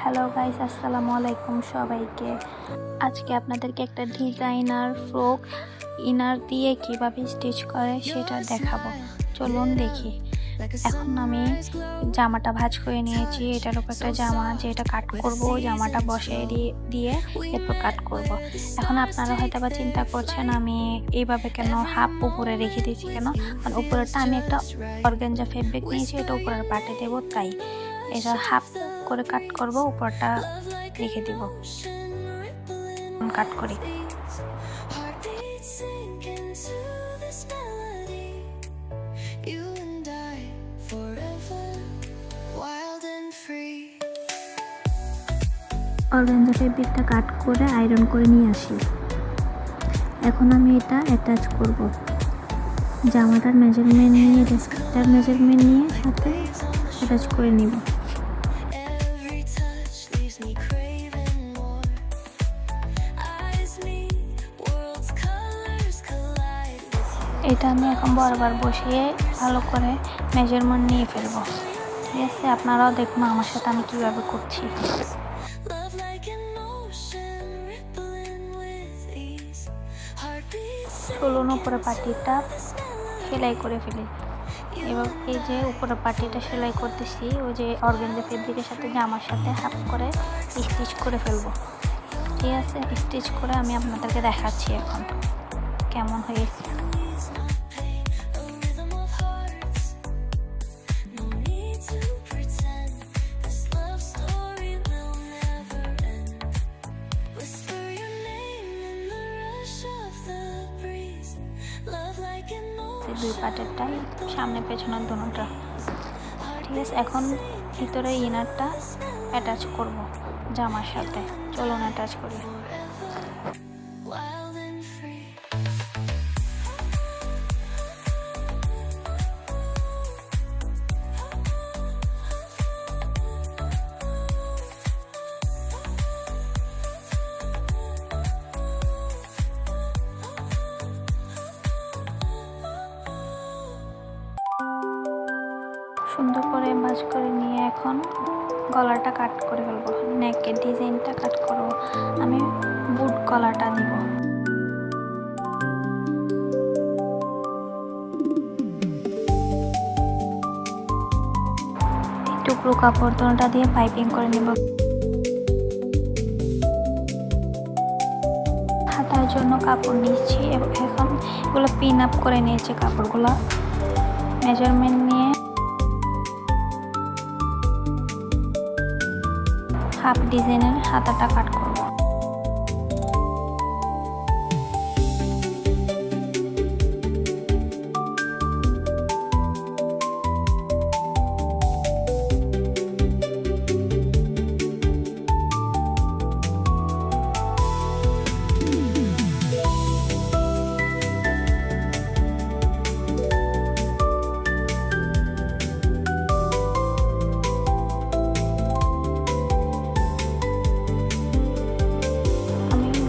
Hello guys, আসসালামু আলাইকুম সবাইকে। আজকে আপনাদেরকে একটা ডিজাইনার ফ্রক ইনার দিয়ে কিভাবে স্টিচ করে সেটা দেখাবো। চলুন দেখি। এখন আমি জামাটা ভাঁজ করে নিয়েছি। এটার উপর একটা জামা যেটা কাট করব, জামাটা বসিয়ে দিয়ে এরপর কাট করব। এখন আপনারা হয়তো বা চিন্তা করছেন আমি এইভাবে কেন হাফ উপরে রেখে দিয়েছি কেন, কারণ উপরেরটা আমি একটা অর্গানজা ফেব্রিক নিয়েছি, এটা উপরের পার্টে দেব, তাই এটা হাফ করে কাট করব, উপরটা রেখে দিব। কাট করি। অর্গানজা ফেব্রিকটা কাট করে আয়রন করে নিয়ে আসি। এখন আমি এটা অ্যাটাচ করব। জামাটার মেজারমেন্ট নিয়ে, ড্রেসটার মেজারমেন্ট নিয়ে সাথে অ্যাটাচ করে নিব। এটা আমি এখন বরাবর বসিয়ে ভালো করে মেজারমেন্ট নিয়ে ফেলবো। ঠিক আছে, আপনারাও দেখুন আমার সাথে আমি কিভাবে করছি। চলুন উপরে পাটিটা সেলাই করে ফেলি। এবার এই যে উপরে পাটিটা সেলাই করতেছি, ওই যে অর্গানজা ফেব্রিকের সাথে জামার সাথে হাফ করে স্টিচ করে ফেলবো। ঠিক আছে, স্টিচ করে আমি আপনাদেরকে দেখাচ্ছি এখন কেমন হয়েছে। দুই পাটেরটাই সামনে পেছনের দুটোটা। ঠিক আছে, এখন ভিতরে ইনারটা অ্যাটাচ করব জামার সাথে। চলুন অ্যাটাচ করি। সুন্দর করে ভাঁজ করে নিয়ে এখন গলাটা কাট করে ফেলবো। নেকের ডিজাইনটা কাট করবো। আমি বুট গলাটা দিব। টুকরো কাপড় দুটোটা দিয়ে পাইপিং করে নিব। হাতার জন্য কাপড় নিচ্ছি। এখন এগুলো পিন আপ করে নিয়েছি কাপড়গুলো। মেজারমেন্ট নিয়ে হাফ ডিজাইনের হাতাটা কাট করব।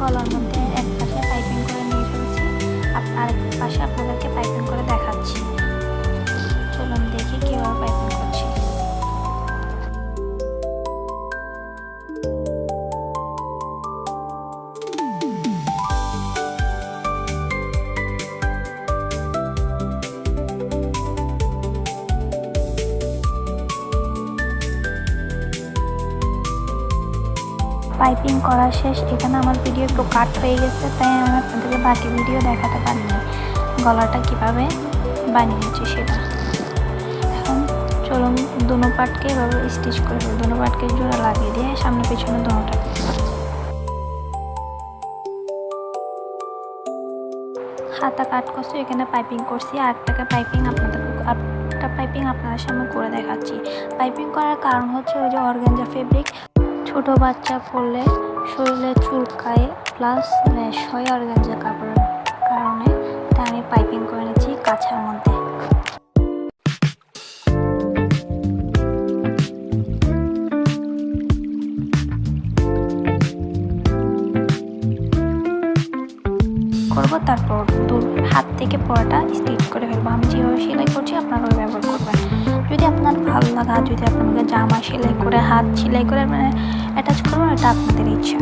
গলার মধ্যে এক পাশে পাইপিং করে নিয়ে ফেলছি, আরেক পাশে আপনাদেরকে পাইপিং করে দেখাচ্ছি। চলুন দেখি কীভাবে পাইপিং করছি। পাইপিং করা শেষ। এখানে আমার ভিডিও একটু কাট হয়ে গেছে, তাই আমি আপনাদেরকে বাকি ভিডিও দেখাতে পারিনি গলাটা কিভাবে বানিয়েছি সেটা। এখন চলুন দুনো পাটকে এভাবে স্টিচ করে দেবো। দুনো পাটকে জোড়া লাগিয়ে দিয়ে সামনে পেছনে দুটোটা। হাতা কাট করছি, এখানে পাইপিং করছি। আরেকটা পাইপিং আপনাদের সামনে করে দেখাচ্ছি। পাইপিং করার কারণ হচ্ছে ওই যে অর্গানজা ফেব্রিক ছোট বাচ্চা পরলে শরীরে চুলকায় প্লাস র্যাশ হয় অর্গানজা কাপড়ের কারণে, তাই আমি পাইপিং করে নিচ্ছি কাছার মধ্যে। করবো, তারপর হাত থেকে পরাটা স্টিচ করে ফেলবো। আমি যেভাবে সেলাই করছি আপনারা ওই ব্যবহার করবেন। যদি আপনার ভালো লাগা, যদি আপনাকে জামা সেলাই করে হাত সেলাই করে মানে অ্যাটাচ করবেন, এটা আপনাদের ইচ্ছা।